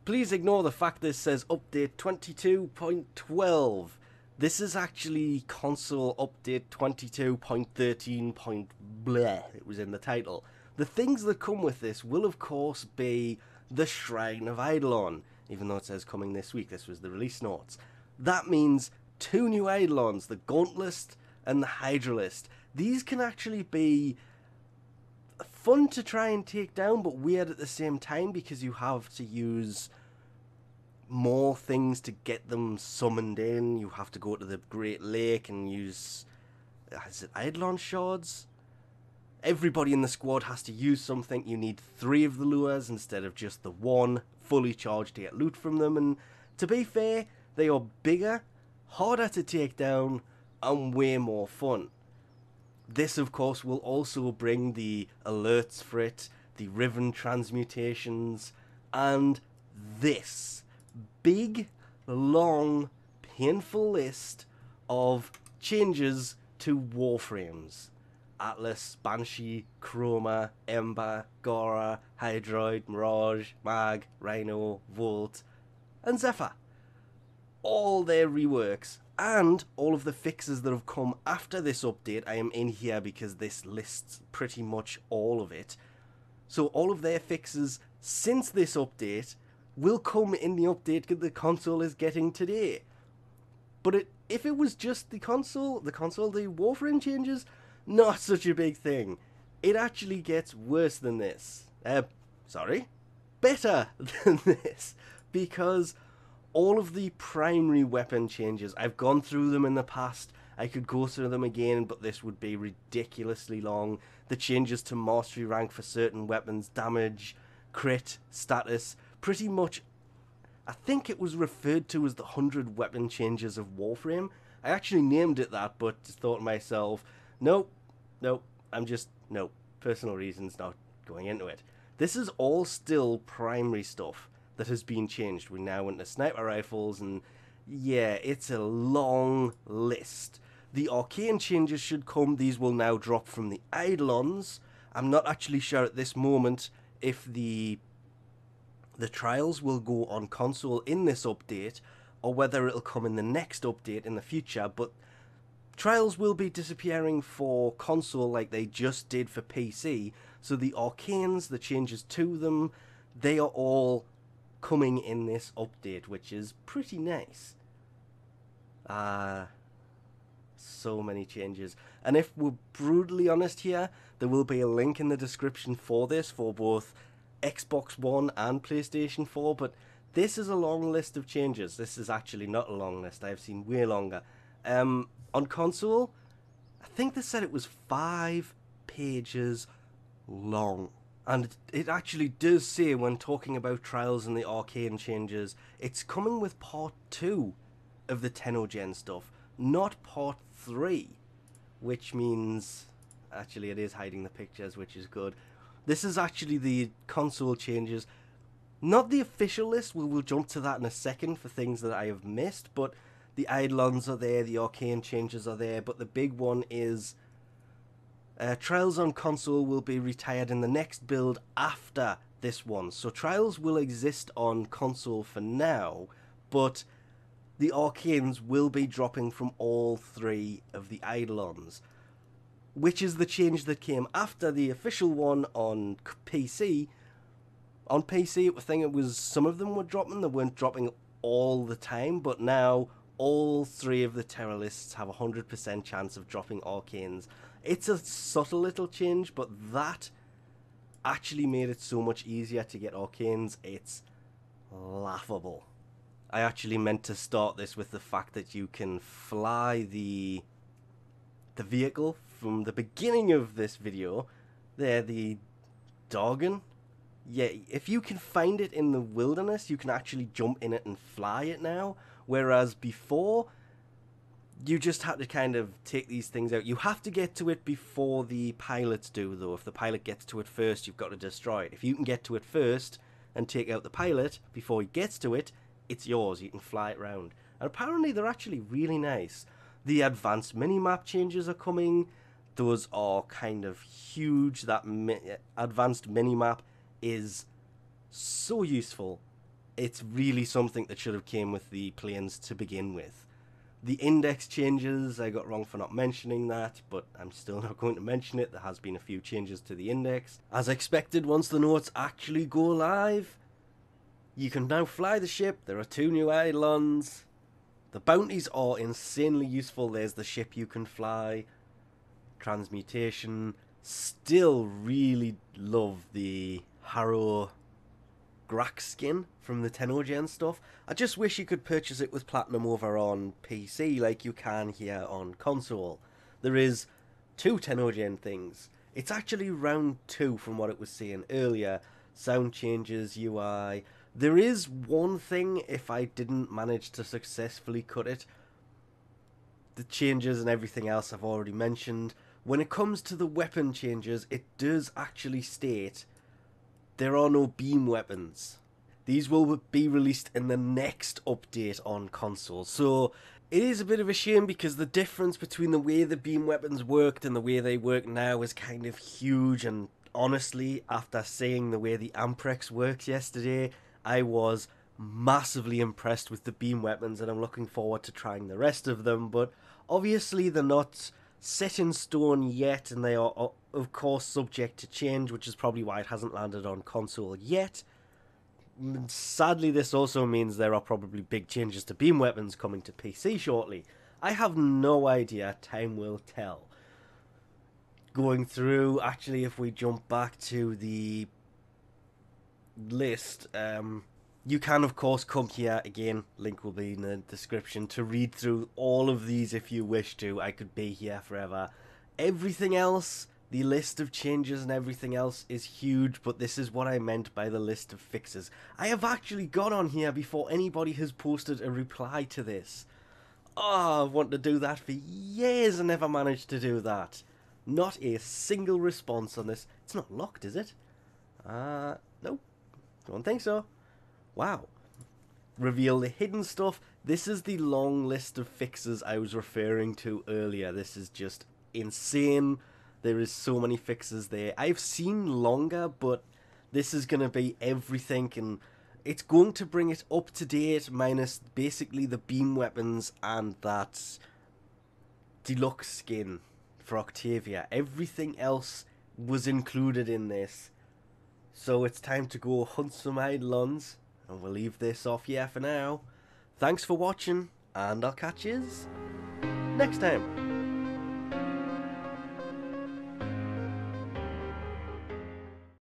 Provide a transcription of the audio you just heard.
Please ignore the fact this says update 22.12. This is actually console update 22.13. Bleh, it was in the title. The things that come with this will of course be the Shrine of Eidolon, even though it says coming this week. This was the release notes. That means 2 new Eidolons, the Gauntlet and the Hydralist. These can actually be fun to try and take down, but weird at the same time because you have to use more things to get them summoned in. You have to go to the Great Lake and use, is it Eidolon shards? Everybody in the squad has to use something. You need 3 of the lures instead of just the 1 fully charged to get loot from them. And to be fair, they are bigger, harder to take down, and way more fun. This, of course, will also bring the alerts for it, the Riven transmutations, and this big, long, painful list of changes to Warframes. Atlas, Banshee, Chroma, Ember, Gora, Hydroid, Mirage, Mag, Rhino, Volt, and Zephyr. All their reworks and all of the fixes that have come after this update. I am in here because this lists pretty much all of it. So all of their fixes since this update will come in the update that the console is getting today. But if it was just the console, the Warframe changes, not such a big thing. It actually gets worse than this. Better than this. Because all of the primary weapon changes, I've gone through them in the past. I could go through them again, but this would be ridiculously long. The changes to mastery rank for certain weapons, damage, crit, status, pretty much, I think it was referred to as the 100 weapon changes of Warframe. I actually named it that, but thought to myself, nope, personal reasons, not going into it. This is all still primary stuff that has been changed. We're now into sniper rifles, and yeah, it's a long list. The Archaean Changes should come. These will now drop from the Eidolons. I'm not actually sure at this moment if the trials will go on console in this update, or whether it'll come in the next update in the future, but trials will be disappearing for console like they just did for PC, so the Arcanes, the changes to them, they are all coming in this update, which is pretty nice. So many changes. And if we're brutally honest here, there will be a link in the description for this, for both Xbox One and PlayStation 4, but this is a long list of changes. This is actually not a long list. I've seen way longer. On console, I think they said it was 5 pages long. And it actually does say, when talking about trials and the Archaean Changes, it's coming with part 2 of the tennogen stuff, not part 3. Which means, actually it is hiding the pictures, which is good. This is actually the console changes. Not the official list, we'll jump to that in a second for things that I have missed, but the Eidolons are there, the Archaean Changes are there, but the big one is Trials on console will be retired in the next build after this one. So Trials will exist on console for now, but the Arcanes will be dropping from all 3 of the Eidolons, which is the change that came after the official one on PC. On PC, I think it was some of them were dropping, they weren't dropping all the time, but now all 3 of the Terrorists have a 100% chance of dropping Arcanes. It's a subtle little change, but that actually made it so much easier to get Arcanes. It's laughable. I actually meant to start this with the fact that you can fly the vehicle from the beginning of this video. There, the Doggin. Yeah, if you can find it in the wilderness, you can actually jump in it and fly it now. Whereas before, you just had to kind of take these things out. You have to get to it before the pilots do, though. If the pilot gets to it first, you've got to destroy it. If you can get to it first and take out the pilot before he gets to it, it's yours. You can fly it around. And apparently they're actually really nice. The advanced minimap changes are coming. Those are kind of huge. That advanced minimap is so useful. it's really something that should have came with the planes to begin with. The index changes, I got wrong for not mentioning that, but I'm still not going to mention it. There has been a few changes to the index. As expected, once the notes actually go live, you can now fly the ship. There are 2 new eidolons. The bounties are insanely useful. There's the ship you can fly. Transmutation. Still really love the Harrow Grax skin from the tennogen stuff. I just wish you could purchase it with platinum over on PC like you can here on console. There is 2 tennogen things. It's actually round 2 from what it was saying earlier. Sound changes, UI. There is one thing, if I didn't manage to successfully cut it. The changes and everything else I've already mentioned. When it comes to the weapon changes, it does actually state there are no beam weapons. These will be released in the next update on console. So it is a bit of a shame because the difference between the way the beam weapons worked and the way they work now is kind of huge. And honestly, after seeing the way the Amprex works yesterday, I was massively impressed with the beam weapons and I'm looking forward to trying the rest of them. But obviously they're not set in stone yet, and they are of course subject to change, which is probably why it hasn't landed on console yet. Sadly, this also means there are probably big changes to beam weapons coming to PC shortly. I have no idea, time will tell. Going through, actually, if we jump back to the list, you can of course come here again, link will be in the description, to read through all of these if you wish to. I could be here forever. Everything else, the list of changes and everything else is huge, but this is what I meant by the list of fixes. I have actually got on here before anybody has posted a reply to this. Oh, I've wanted to do that for years and never managed to do that. Not a single response on this. It's not locked, is it? Nope. Don't think so. Wow. Reveal the hidden stuff. This is the long list of fixes I was referring to earlier. This is just insane. There is so many fixes there. I've seen longer, but this is going to be everything, and it's going to bring it up to date, minus basically the beam weapons and that deluxe skin for Octavia. Everything else was included in this. So it's time to go hunt some eidolons. And we'll leave this off here for now. Thanks for watching, and I'll catch yous next time.